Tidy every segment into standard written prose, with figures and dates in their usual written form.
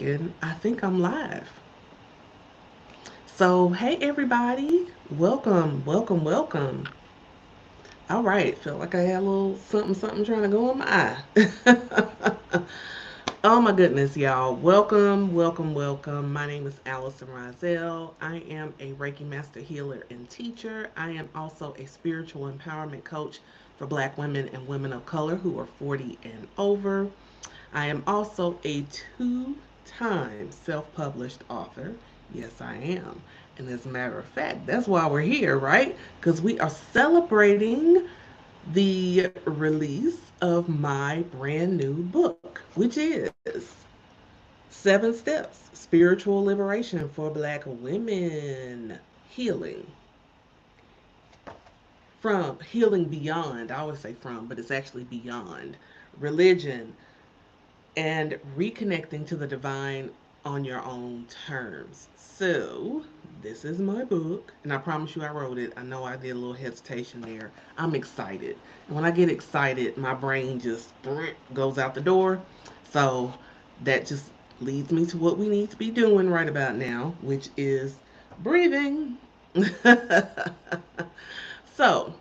thinking, I think I'm live. So, hey everybody, welcome, welcome, welcome. All right, felt like I had a little something, something trying to go in my eye. Oh my goodness, y'all. Welcome, welcome, welcome. My name is Allison Rozzel. I am a Reiki Master Healer and teacher. I am also a spiritual empowerment coach for Black women and women of color who are 40 and over. I am also a two-time self-published author. Yes, I am. And as a matter of fact, that's why we're here, right? Because we are celebrating the release of my brand new book, which is 7 Steps Spiritual Liberation for Black Women. Healing from healing beyond, I always say from, but it's actually beyond religion, and reconnecting to the divine on your own terms. So, this is my book, and I promise you I wrote it. I know I did a little hesitation there. I'm excited. And when I get excited, my brain just goes out the door. So, that just leads me to what we need to be doing right about now, which is breathing. So,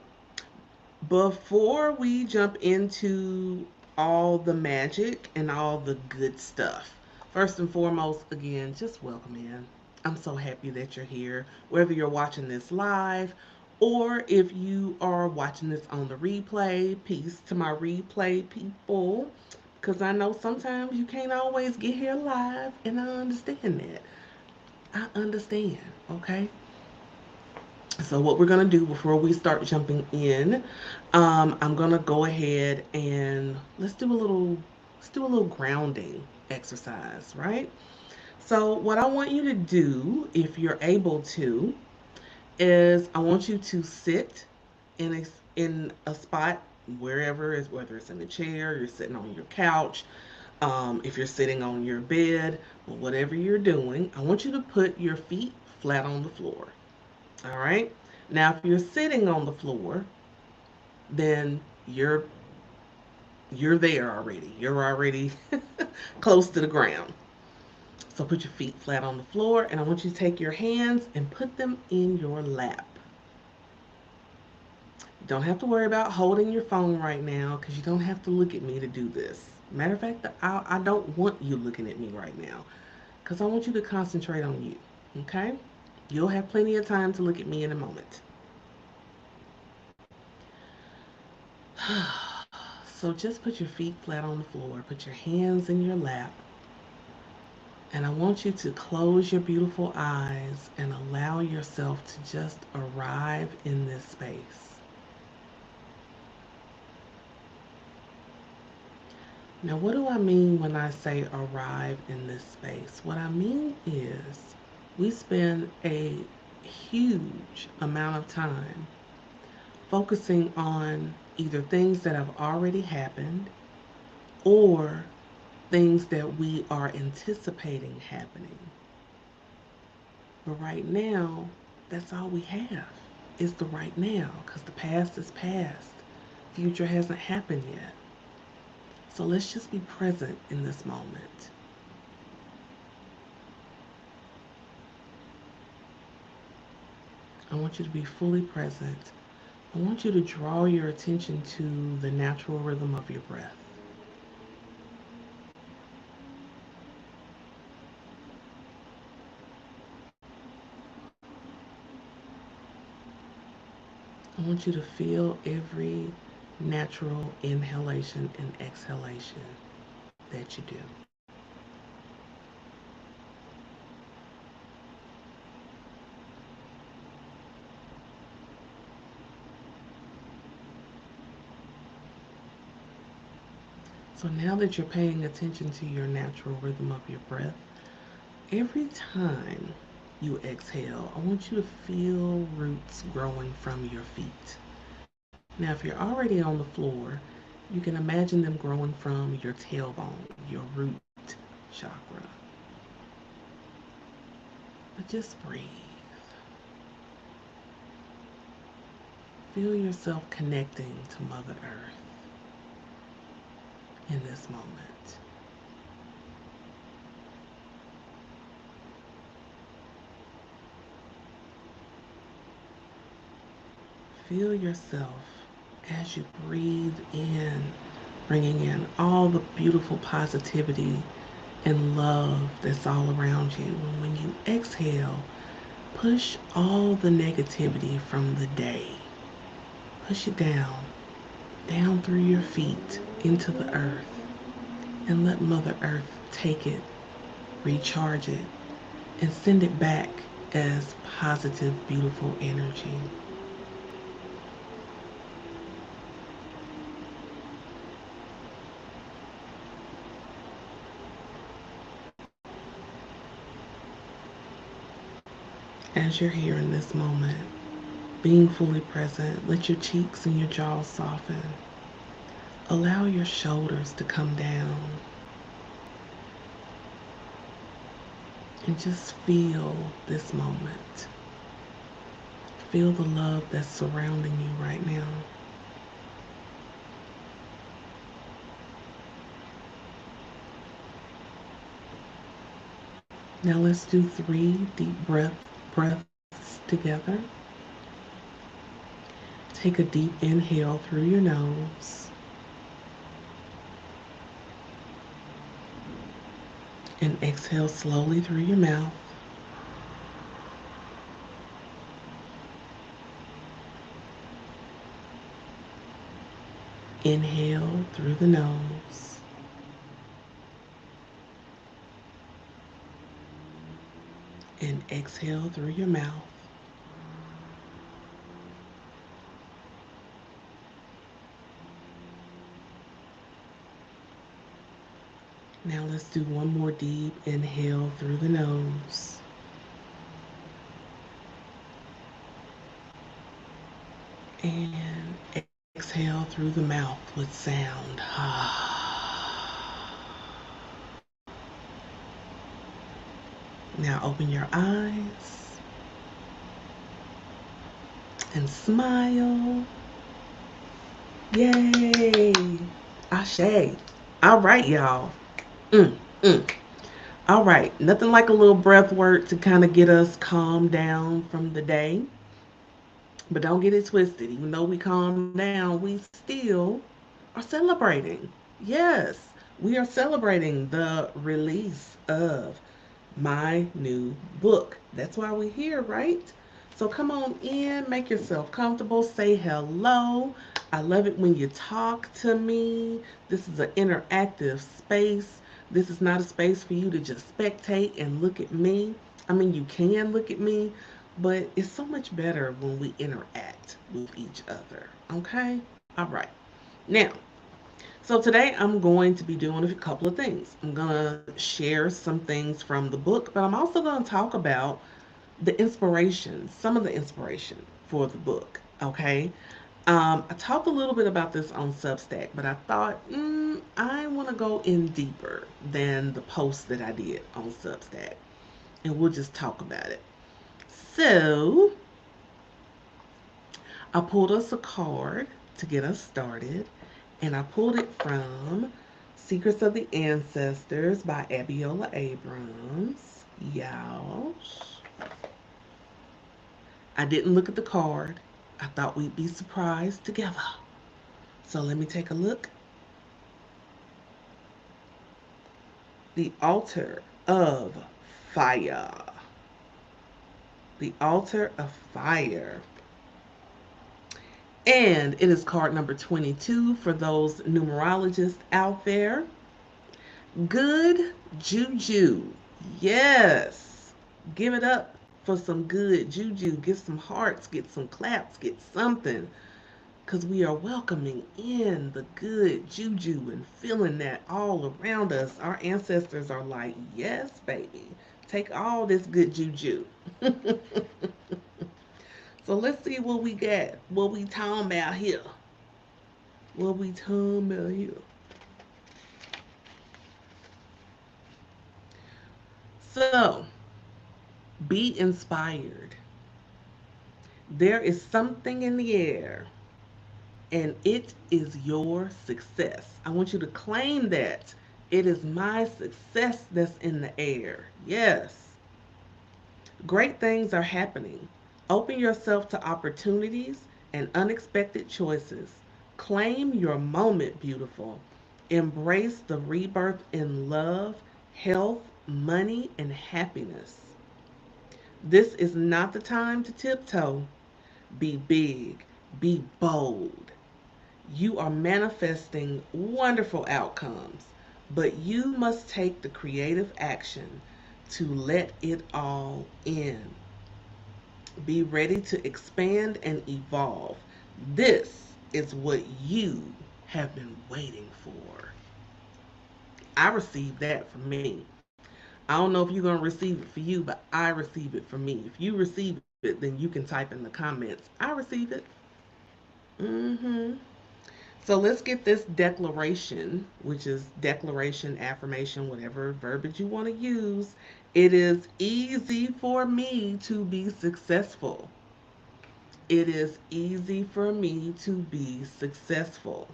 before we jump into all the magic and all the good stuff, first and foremost, again, just welcome in. I'm so happy that you're here, whether you're watching this live or if you are watching this on the replay. Peace to my replay people, because I know sometimes you can't always get here live, and I understand that. I understand, okay? So what we're gonna do before we start jumping in, I'm gonna go ahead and let's do a little grounding exercise, right? So what I want you to do, if you're able to, is I want you to sit in a spot wherever is, whether it's in a chair, you're sitting on your couch, if you're sitting on your bed, or whatever you're doing. I want you to put your feet flat on the floor. All right. Now, if you're sitting on the floor, then you're there already. You're already close to the ground. So put your feet flat on the floor, and I want you to take your hands and put them in your lap. You don't have to worry about holding your phone right now because you don't have to look at me to do this. Matter of fact, I don't want you looking at me right now because I want you to concentrate on you. Okay? You'll have plenty of time to look at me in a moment. So just put your feet flat on the floor, put your hands in your lap, and I want you to close your beautiful eyes and allow yourself to just arrive in this space. Now, what do I mean when I say arrive in this space? What I mean is we spend a huge amount of time focusing on either things that have already happened or things that we are anticipating happening. But right now, that's all we have is the right now because the past is past. Future hasn't happened yet. So let's just be present in this moment. I want you to be fully present. I want you to draw your attention to the natural rhythm of your breath. I want you to feel every natural inhalation and exhalation that you do. So now that you're paying attention to your natural rhythm of your breath, every time you exhale, I want you to feel roots growing from your feet. Now, if you're already on the floor, you can imagine them growing from your tailbone, your root chakra. But just breathe. Feel yourself connecting to Mother Earth in this moment. Feel yourself as you breathe in, bringing in all the beautiful positivity and love that's all around you. And when you exhale, push all the negativity from the day. Push it down through your feet into the earth, and let Mother Earth take it, recharge it, and send it back as positive, beautiful energy. As you're here in this moment, being fully present, let your cheeks and your jaw soften. Allow your shoulders to come down and just feel this moment. Feel the love that's surrounding you right now. Now let's do 3 deep breaths together. Take a deep inhale through your nose and exhale slowly through your mouth. Inhale through the nose and exhale through your mouth. Now let's do one more deep inhale through the nose and exhale through the mouth with sound. Now open your eyes and smile. Yay! Ashe. All right, y'all. Mm, mm. All right, nothing like a little breath work to kind of get us calmed down from the day. But don't get it twisted. Even though we calm down, we still are celebrating. Yes, we are celebrating the release of my new book. That's why we're here, right? So come on in, make yourself comfortable, say hello. I love it when you talk to me. This is an interactive space. This is not a space for you to just spectate and look at me. I mean, you can look at me, but it's so much better when we interact with each other. Okay? All right. Now, so today I'm going to be doing a couple of things. I'm going to share some things from the book, but I'm also going to talk about the inspiration, some of the inspiration for the book. Okay. I talked a little bit about this on Substack, but I thought I want to go in deeper than the post that I did on Substack, and we'll just talk about it. So I pulled us a card to get us started, and I pulled it from Secrets of the Ancestors by Abiola Abrams. Y'all, I didn't look at the card. I thought we'd be surprised together. So let me take a look. The Altar of Fire. The Altar of Fire. And it is card number 22 for those numerologists out there. Good juju. Yes. Give it up for some good juju. Get some hearts, get some claps, get something. Because we are welcoming in the good juju and feeling that all around us. Our ancestors are like, yes, baby. Take all this good juju. So let's see what we got. What we talking about here. What we talking about here. So, be inspired. There is something in the air, and it is your success. I want you to claim that. It is my success that's in the air. Yes. Great things are happening. Open yourself to opportunities and unexpected choices. Claim your moment, beautiful. Embrace the rebirth in love, health, money, and happiness. This is not the time to tiptoe. Be big, be bold. You are manifesting wonderful outcomes, but you must take the creative action to let it all in. Be ready to expand and evolve. This is what you have been waiting for. I received that from me. I don't know if you're going to receive it for you, but I receive it for me. If you receive it, then you can type in the comments. I receive it. Mm-hmm. So let's get this declaration, which is declaration, affirmation, whatever verbiage you want to use. It is easy for me to be successful. It is easy for me to be successful.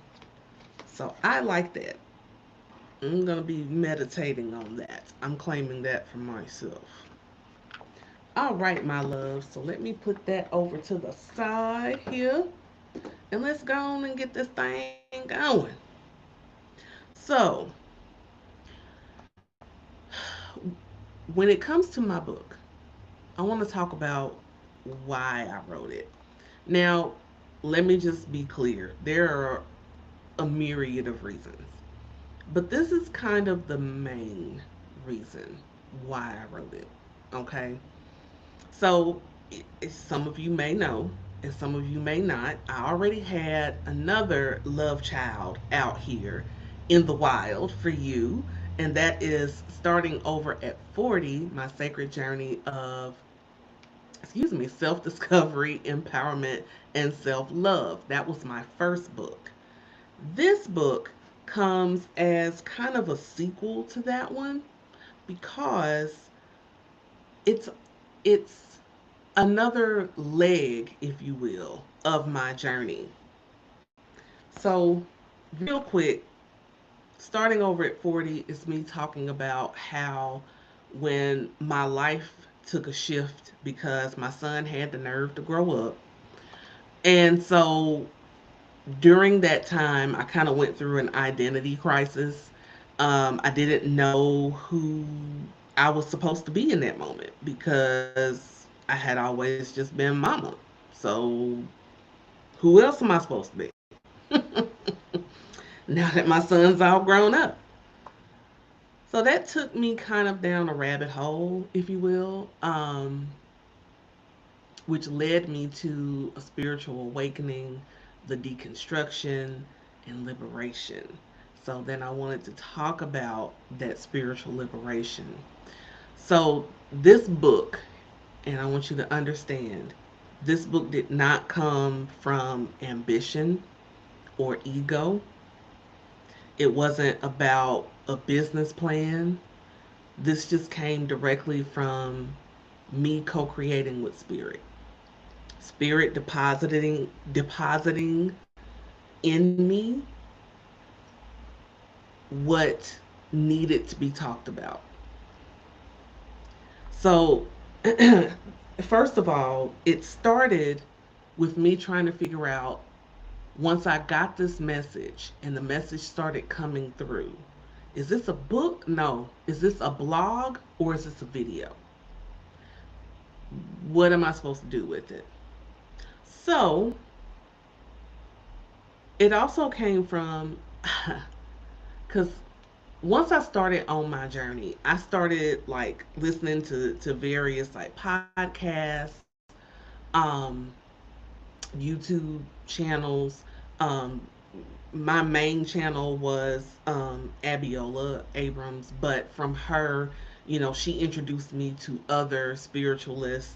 So I like that. I'm going to be meditating on that. I'm claiming that for myself. All right, my love. So let me put that over to the side here. And let's go on and get this thing going. So, when it comes to my book, I want to talk about why I wrote it. Now, let me just be clear there are a myriad of reasons, but this is kind of the main reason why I wrote it. Okay? So, some of you may know, and some of you may not. I already had another love child out here in the wild for you, and that is starting over at 40, my sacred journey of, self discovery, empowerment, and self love. That was my first book. This book comes as kind of a sequel to that one because it's it's another leg, if you will, of my journey. So, real quick, starting over at 40 is me talking about how when my life took a shift because my son had the nerve to grow up. And so during that time, I kind of went through an identity crisis. I didn't know who I was supposed to be in that moment because I had always just been mama. So who else am I supposed to be? Now that my son's all grown up. So that took me kind of down a rabbit hole, if you will, which led me to a spiritual awakening, the deconstruction, and liberation. So then I wanted to talk about that spiritual liberation. So this book, and I want you to understand, this book did not come from ambition or ego. It wasn't about a business plan. This just came directly from me co-creating with spirit. Spirit depositing in me what needed to be talked about. So, first of all, it started with me trying to figure out, once I got this message and the message started coming through, is this a book? No. Is this a blog or is this a video? What am I supposed to do with it? So, it also came from, because once I started on my journey, I started like listening to various like podcasts, um, YouTube channels. Um, my main channel was Abiola Abrams, but from her, she introduced me to other spiritualists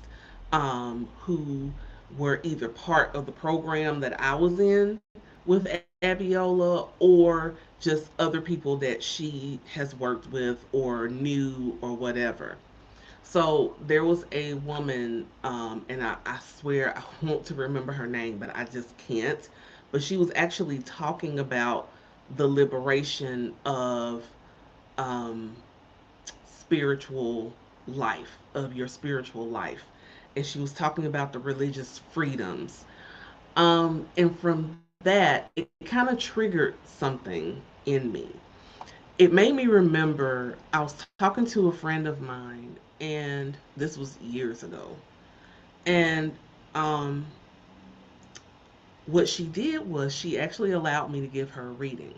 who were either part of the program that I was in with Abiola or just other people that she has worked with or knew or whatever. So there was a woman, and I swear I want to remember her name, but I just can't. But she was actually talking about the liberation of um, spiritual of your spiritual life. And she was talking about the religious freedoms. And from that, it kind of triggered something in me. It made me remember I was talking to a friend of mine, and this was years ago. And um, what she did was she actually allowed me to give her a reading.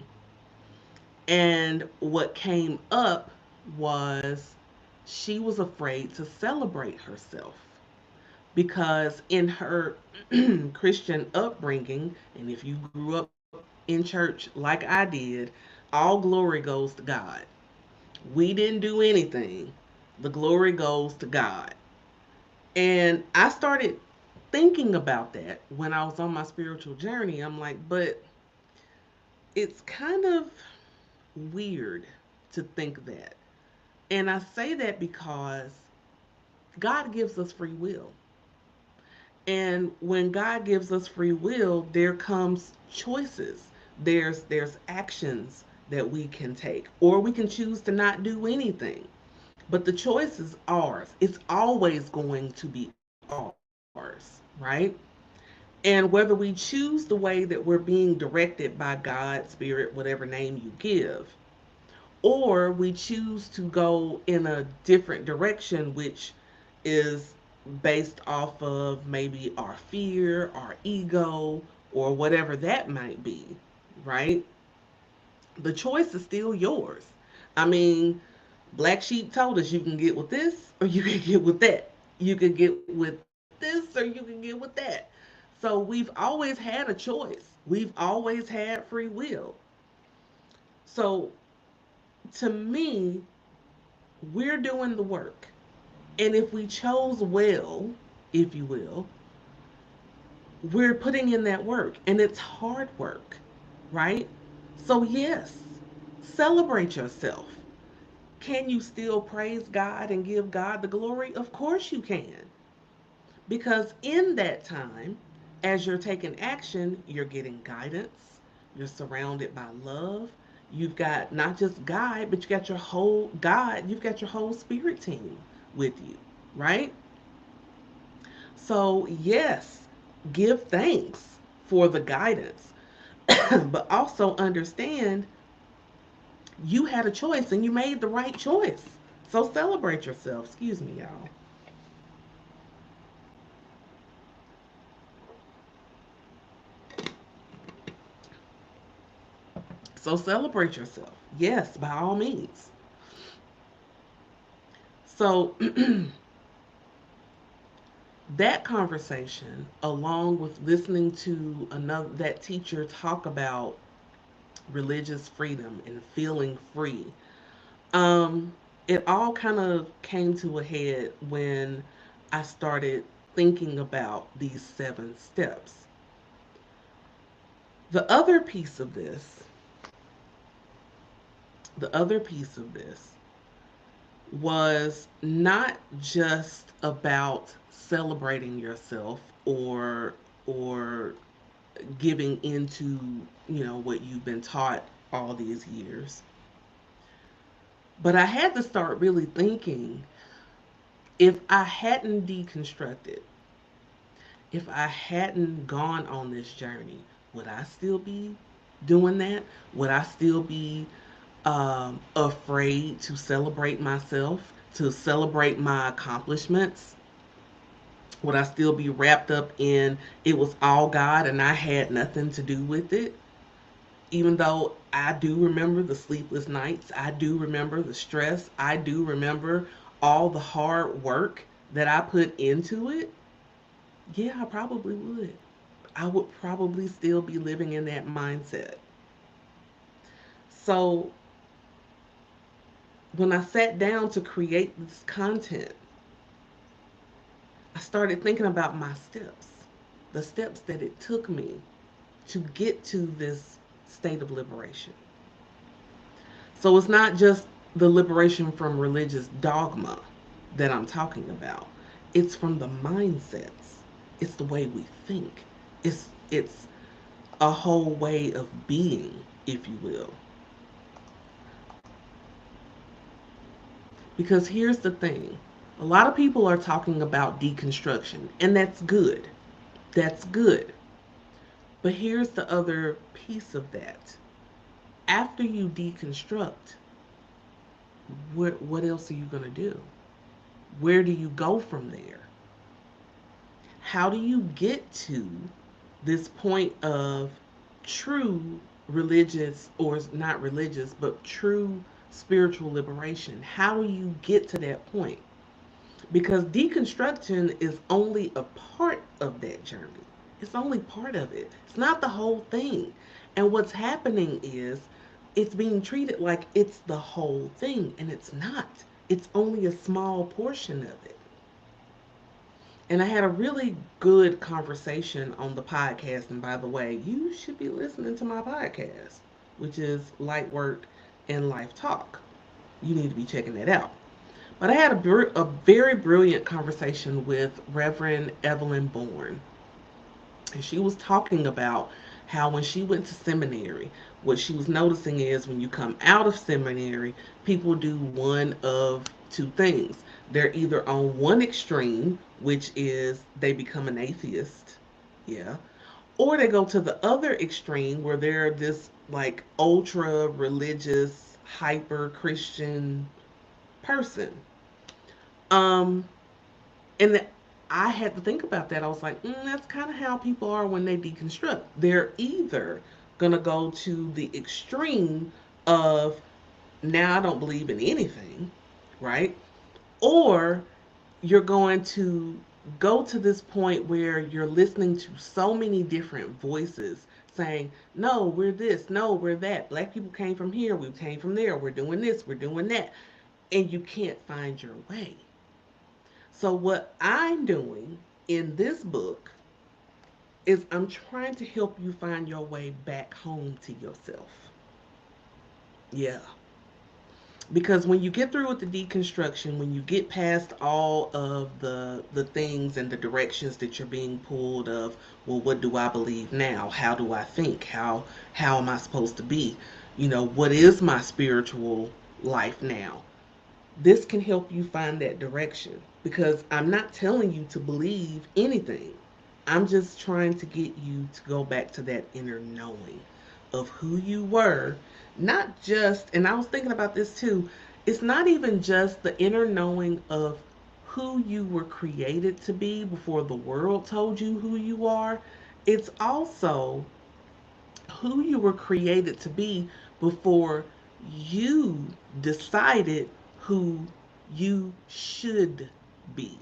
And what came up was she was afraid to celebrate herself because in her Christian upbringing, and if you grew up in church like I did, all glory goes to God. We didn't do anything. The glory goes to God. And I started thinking about that when I was on my spiritual journey. I'm like, but it's kind of weird to think that. And I say that because God gives us free will. And when God gives us free will, there comes choices. There's actions that we can take, or we can choose to not do anything. But the choice is ours. It's always going to be ours, right? And whether we choose the way that we're being directed by God, Spirit, whatever name you give, or we choose to go in a different direction, which is based off of maybe our fear, our ego, or whatever that might be, right? The choice is still yours. I mean, Black Sheep told us you can get with this or you can get with that. You can get with this or you can get with that. So we've always had a choice. We've always had free will. So to me, we're doing the work. And if we chose well, if you will, we're putting in that work. And it's hard work, right? So, yes, celebrate yourself. Can you still praise God and give God the glory? Of course you can. Because in that time, as you're taking action, you're getting guidance, you're surrounded by love. You've got not just God, but you got your whole God, you've got your whole spirit team with you, right? So, yes, give thanks for the guidance, but also understand you had a choice and you made the right choice. So, celebrate yourself. Excuse me, y'all. So, celebrate yourself. Yes, by all means. So, that conversation, along with listening to another that teacher talk about religious freedom and feeling free, Um, it all kind of came to a head when I started thinking about these 7 steps. The other piece of this, the other piece of this was not just about celebrating yourself or giving into, what you've been taught all these years. But I had to start really thinking, if I hadn't deconstructed, if I hadn't gone on this journey, would I still be doing that? Would I still be afraid to celebrate myself, to celebrate my accomplishments? Would I still be wrapped up in it was all God and I had nothing to do with it? Even though I do remember the sleepless nights, I do remember the stress, I do remember all the hard work that I put into it. Yeah, I probably would. I would probably still be living in that mindset. So when I sat down to create this content, I started thinking about my steps, the steps that it took me to get to this state of liberation. So it's not just the liberation from religious dogma that I'm talking about. It's from the mindsets. It's the way we think. It's a whole way of being, if you will. Because here's the thing, a lot of people are talking about deconstruction, and that's good. That's good. But here's the other piece of that. After you deconstruct, what else are you going to do? Where do you go from there? How do you get to this point of true religious, or not religious, but true spiritual liberation? How do you get to that point? Because deconstruction is only a part of that journey. It's only part of it. It's not the whole thing. And what's happening is it's being treated like it's the whole thing, and it's not. It's only a small portion of it. And I had a really good conversation on the podcast. And by the way, you should be listening to my podcast, which is Light Work and Life Talk. You need to be checking that out. But I had a very brilliant conversation with Reverend Evelyn Bourne. And she was talking about how when she went to seminary, what she was noticing is when you come out of seminary, people do one of two things. They're either on one extreme, which is they become an atheist, yeah, or they go to the other extreme where they're this like ultra religious, hyper Christian person. Um, and I had to think about that. I was like, that's kind of how people are when they deconstruct. They're either going to go to the extreme of now I don't believe in anything, right? Or you're going to go to this point where you're listening to so many different voices saying, no, we're this, no, we're that. Black people came from here, we came from there, we're doing this, we're doing that. And you can't find your way. So, what I'm doing in this book is I'm trying to help you find your way back home to yourself. Yeah. Because when you get through with the deconstruction, when you get past all of the things and the directions that you're being pulled of, well, what do I believe now? How do I think? How am I supposed to be? What is my spiritual life now? This can help you find that direction because I'm not telling you to believe anything. I'm just trying to get you to go back to that inner knowing of who you were. Not just, and I was thinking about this too, it's not even just the inner knowing of who you were created to be before the world told you who you are. It's also who you were created to be before you decided who you should be.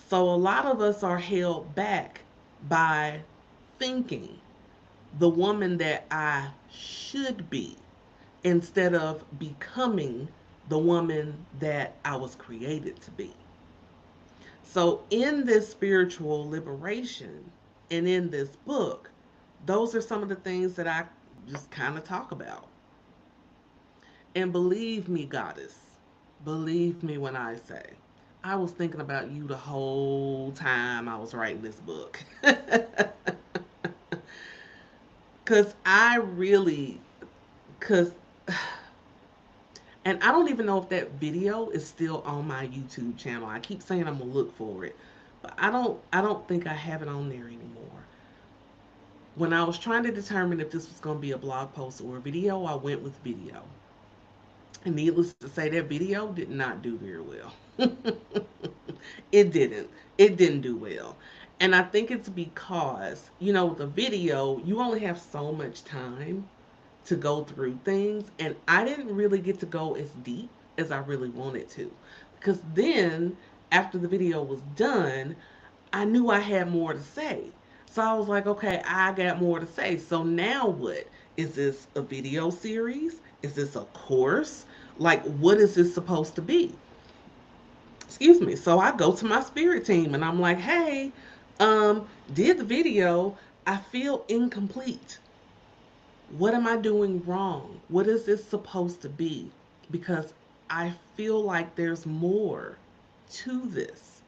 So a lot of us are held back by thinking the woman that I should be instead of becoming the woman that I was created to be. So, in this spiritual liberation and in this book, those are some of the things that I just kind of talk about. And believe me, goddess, believe me when I say, I was thinking about you the whole time I was writing this book. Because I really, because, and I don't even know if that video is still on my YouTube channel. I keep saying I'm gonna look for it, but I don't think I have it on there anymore. When I was trying to determine if this was gonna be a blog post or a video, I went with video. And needless to say, that video did not do very well. It didn't. It didn't do well. And I think it's because, the video, you only have so much time to go through things. And I didn't really get to go as deep as I really wanted to. Because then, after the video was done, I knew I had more to say. So I was like, okay, I got more to say. So now what? Is this a video series? Is this a course? Like, what is this supposed to be? Excuse me. So I go to my spirit team and I'm like, hey, did the video. I feel incomplete. What am I doing wrong? What is this supposed to be? Because I feel like there's more to this.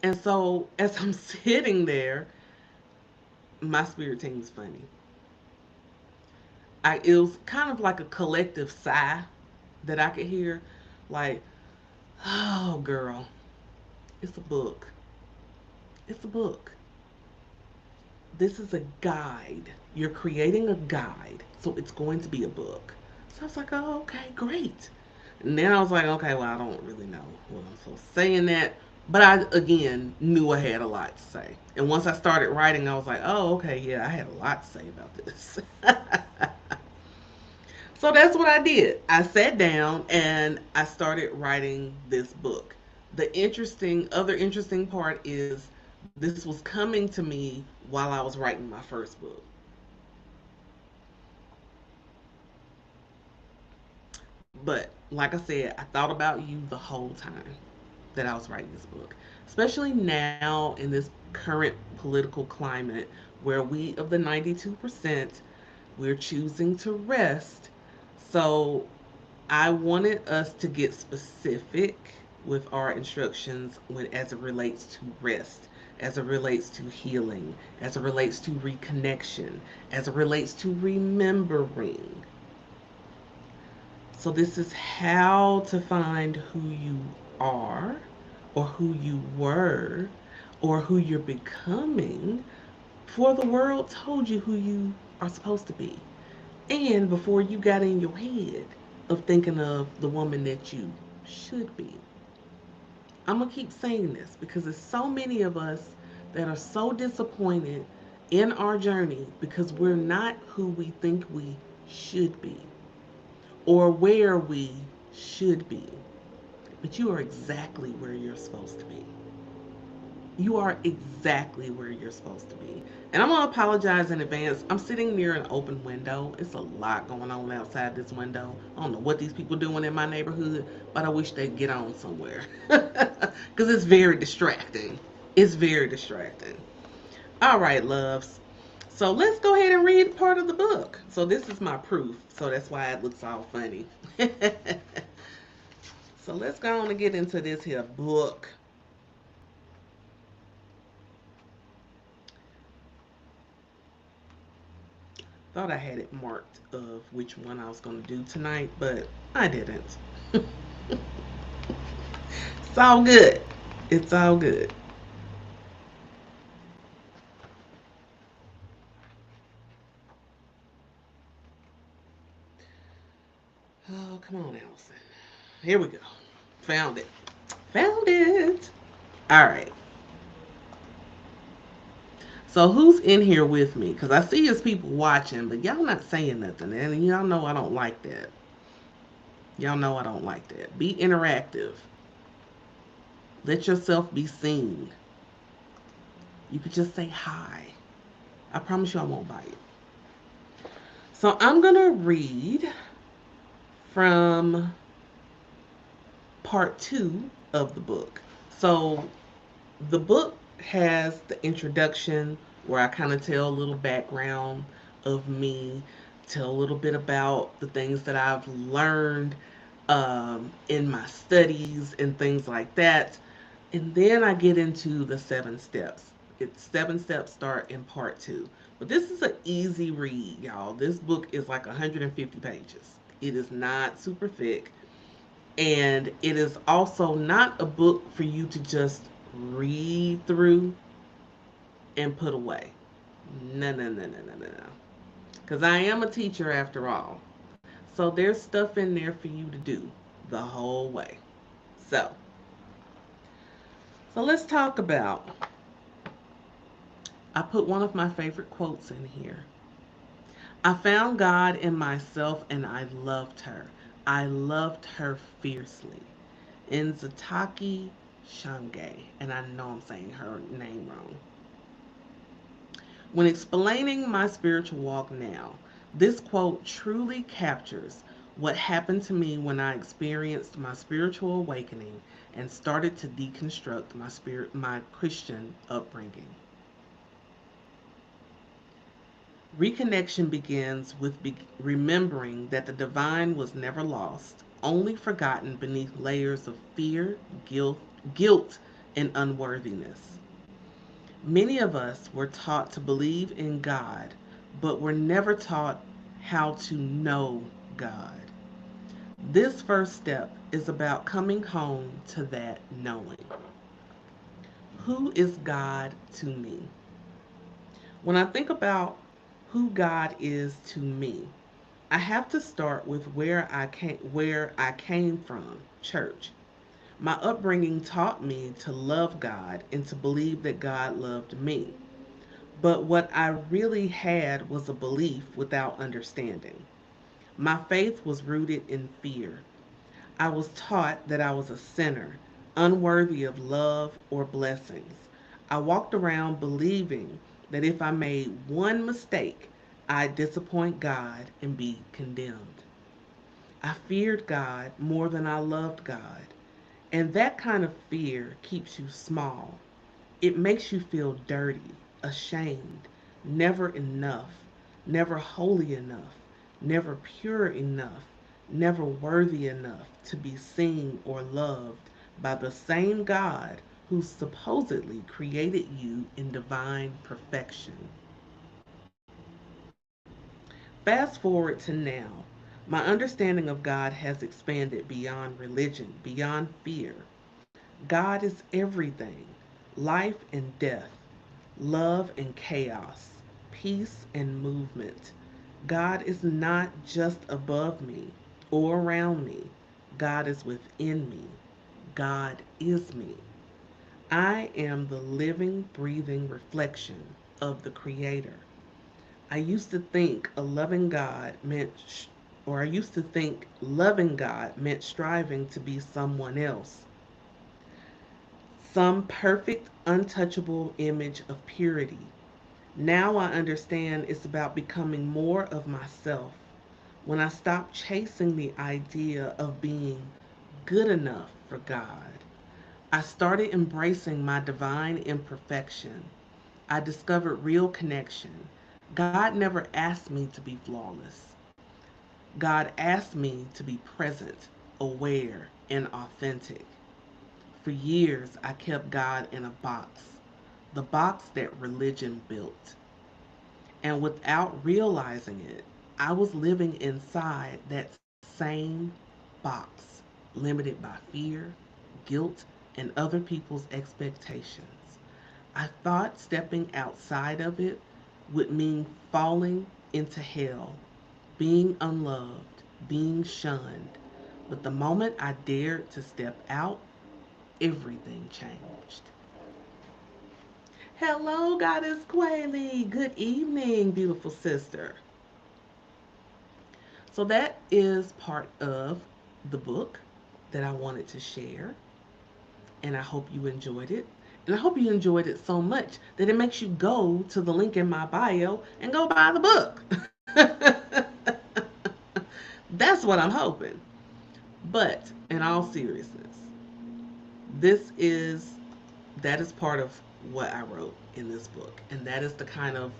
And so as I'm sitting there, my spirit team is funny. It was kind of like a collective sigh that I could hear, like, oh girl, it's a book. It's a book. this is a guide. You're creating a guide, so it's going to be a book. So I was like, oh, okay, great. And then I was like, okay, well, I don't really know what I'm supposed to say in that. But I, again, knew I had a lot to say. And once I started writing, I was like, oh, okay, yeah, I had a lot to say about this. So that's what I did. I sat down and I started writing this book. The other interesting part is this was coming to me while I was writing my first book. But like I said, I thought about you the whole time that I was writing this book, especially now in this current political climate where we of the 92%, we're choosing to rest. So I wanted us to get specific with our instructions when as it relates to rest, as it relates to healing, as it relates to reconnection, as it relates to remembering. So this is how to find who you are or who you were or who you're becoming before the world told you who you are supposed to be. And before you got in your head of thinking of the woman that you should be. I'm going to keep saying this because there's so many of us that are so disappointed in our journey because we're not who we think we should be or where we should be. But you are exactly where you're supposed to be. You are exactly where you're supposed to be. And I'm going to apologize in advance. I'm sitting near an open window. It's a lot going on outside this window. I don't know what these people doing in my neighborhood, but I wish they'd get on somewhere. Because it's very distracting. It's very distracting. All right, loves. So let's go ahead and read part of the book. So this is my proof. So that's why it looks all funny. So let's go on and get into this here book. Thought I had it marked of which one I was going to do tonight, but I didn't. It's all good. It's all good. Oh, come on, Allison. Here we go. Found it. Found it. All right. So who's in here with me? Because I see it's people watching, but y'all not saying nothing. And y'all know I don't like that. Y'all know I don't like that. Be interactive. Let yourself be seen. You could just say hi. I promise you I won't bite. So I'm going to read from part two of the book. So the book has the introduction where I kind of tell a little background of me, tell a little bit about the things that I've learned in my studies and things like that. And then I get into the 7 steps. It's 7 steps start in part two. But this is an easy read, y'all. This book is like 150 pages. It is not super thick. And it is also not a book for you to just read through and put away. No, no, no, no, no, no, no. Because I am a teacher after all. So there's stuff in there for you to do the whole way. So, so let's talk about. I put one of my favorite quotes in here. I found God in myself and I loved her. I loved her fiercely. In Zataki Shange, and I know I'm saying her name wrong. When explaining my spiritual walk now, this quote truly captures what happened to me when I experienced my spiritual awakening and started to deconstruct my Christian upbringing. Reconnection begins with remembering that the divine was never lost, only forgotten beneath layers of fear, guilt, and unworthiness. Many of us were taught to believe in God, but were never taught how to know God. This first step is about coming home to that knowing. Who is God to me? When I think about who God is to me, I have to start with where I came from, church. My upbringing taught me to love God and to believe that God loved me. But what I really had was a belief without understanding. My faith was rooted in fear. I was taught that I was a sinner, unworthy of love or blessings. I walked around believing that if I made one mistake, I'd disappoint God and be condemned. I feared God more than I loved God. And that kind of fear keeps you small. It makes you feel dirty, ashamed, never enough, never holy enough, never pure enough, never worthy enough to be seen or loved by the same God who supposedly created you in divine perfection. Fast forward to now. My understanding of God has expanded beyond religion, beyond fear. God is everything: life and death, love and chaos, peace and movement. God is not just above me or around me, God is within me. God is me. I am the living, breathing reflection of the Creator. I used to think a loving God meant, or I used to think loving God meant striving to be someone else, some perfect, untouchable image of purity. Now I understand it's about becoming more of myself. When I stopped chasing the idea of being good enough for God, I started embracing my divine imperfection. I discovered real connection. God never asked me to be flawless. God asked me to be present, aware, and authentic. For years, I kept God in a box, the box that religion built. And without realizing it, I was living inside that same box, limited by fear, guilt, and other people's expectations. I thought stepping outside of it would mean falling into hell, being unloved, being shunned. But the moment I dared to step out, everything changed. Hello, Goddess Quayle. Good evening, beautiful sister. So that is part of the book that I wanted to share, and I hope you enjoyed it. And I hope you enjoyed it so much that it makes you go to the link in my bio and go buy the book. That's what I'm hoping. But in all seriousness, this is that is part of what I wrote in this book, and that is the kind of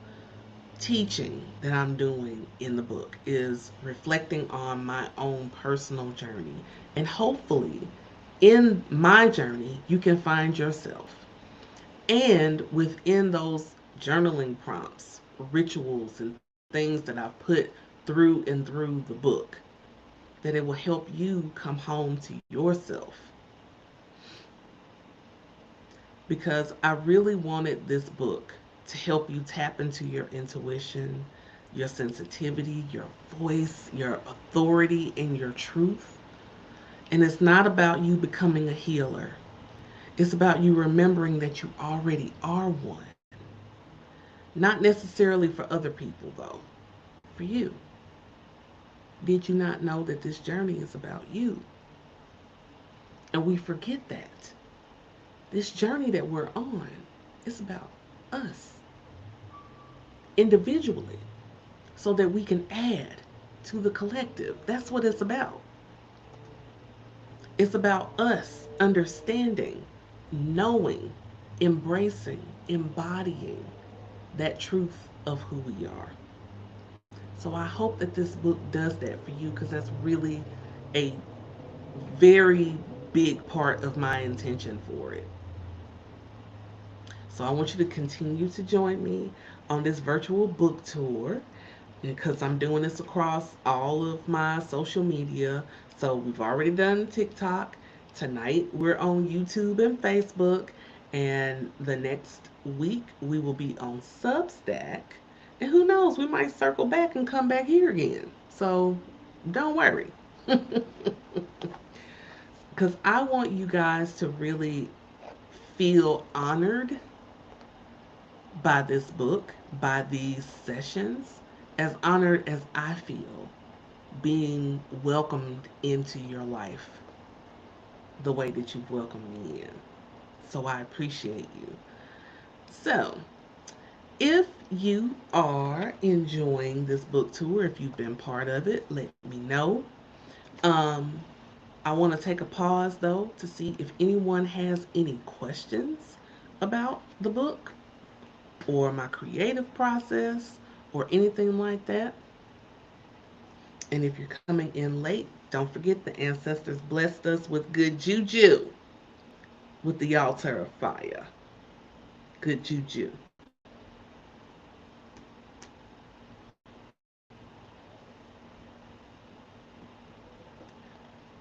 teaching that I'm doing in the book, is reflecting on my own personal journey. And hopefully, in my journey, you can find yourself. And within those journaling prompts, rituals, and things that I've put through the book, that it will help you come home to yourself. Because I really wanted this book to help you tap into your intuition, your sensitivity, your voice, your authority, and your truth. And it's not about you becoming a healer, it's about you remembering that you already are one. Not necessarily for other people, though, for you. Did you not know that this journey is about you? And we forget that. This journey that we're on is about us individually, so that we can add to the collective. That's what it's about. It's about us understanding, knowing, embracing, embodying that truth of who we are. So I hope that this book does that for you, because that's really a very big part of my intention for it. So I want you to continue to join me on this virtual book tour, because I'm doing this across all of my social media. So we've already done TikTok. Tonight we're on YouTube and Facebook. And the next week, we will be on Substack. And who knows, we might circle back and come back here again. So don't worry. Because I want you guys to really feel honored by this book, by these sessions, as honored as I feel being welcomed into your life the way that you've welcomed me in. So I appreciate you. So, if you are enjoying this book tour, if you've been part of it, let me know. Um, I want to take a pause though to see if anyone has any questions about the book or my creative process or anything like that. And if you're coming in late, don't forget the ancestors blessed us with good juju with the altar of fire. Good juju.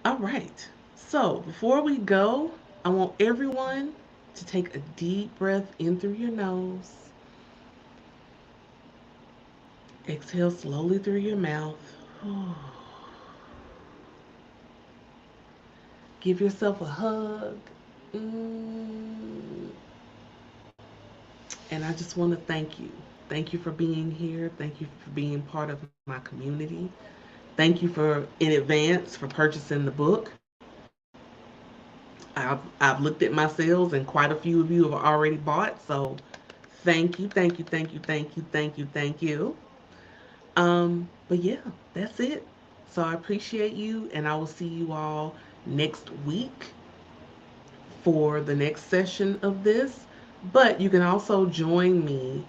All right. So before we go, I want everyone to take a deep breath in through your nose. Exhale slowly through your mouth. Give yourself a hug. Mm. And I just want to thank you. Thank you for being here. Thank you for being part of my community. Thank you for in advance for purchasing the book. I've looked at my sales and quite a few of you have already bought. So thank you, thank you, thank you, thank you, thank you, thank you. But yeah, that's it. So I appreciate you and I will see you all next week for the next session of this. But you can also join me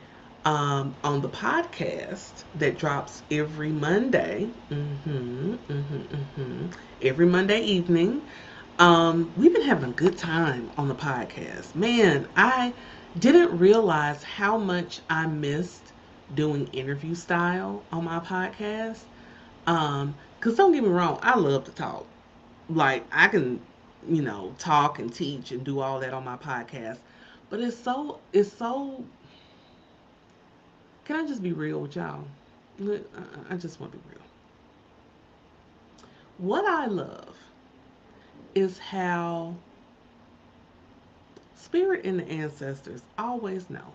on the podcast that drops every Monday. Every Monday evening. We've been having a good time on the podcast. Man, I didn't realize how much I missed doing interview style on my podcast. Because don't get me wrong, I love to talk. Like I can, talk and teach and do all that on my podcast. But it's so can I just be real with y'all? I just want to be real. What I love is how spirit and the ancestors always know.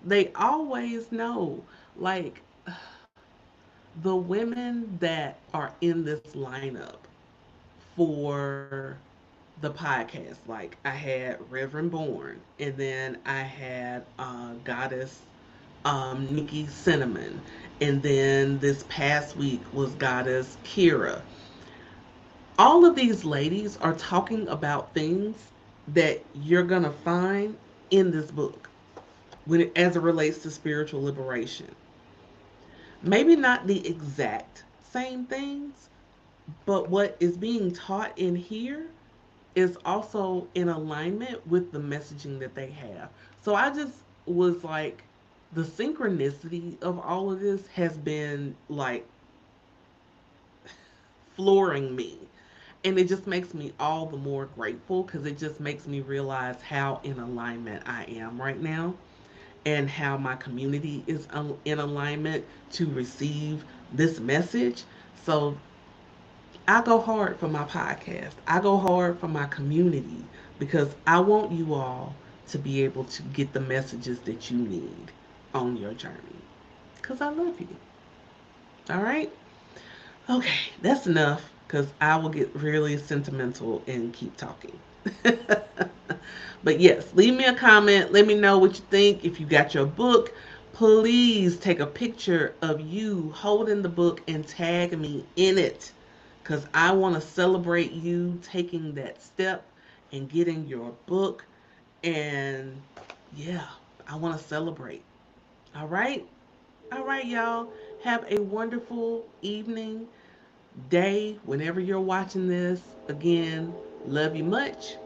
They always know. Like the women that are in this lineup for the podcast. Like I had Reverend Born, and then I had Goddess Nikki Cinnamon, and then this past week was Goddess Kira. All of these ladies are talking about things that you're gonna find in this book as it relates to spiritual liberation. Maybe not the exact same things, but what is being taught in here is also in alignment with the messaging that they have. So I just was like, the synchronicity of all of this has been like flooring me. And it just makes me all the more grateful because it just makes me realize how in alignment I am right now and how my community is in alignment to receive this message. So I go hard for my podcast. I go hard for my community because I want you all to be able to get the messages that you need on your journey. Because I love you. All right? Okay, that's enough because I will get really sentimental and keep talking. But yes, leave me a comment. Let me know what you think. If you got your book, please take a picture of you holding the book and tag me in it because I want to celebrate you taking that step and getting your book. And yeah, I want to celebrate. All right? All right, y'all. Have a wonderful evening, day, whenever you're watching this. Again, love you much.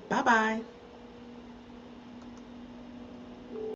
Bye bye.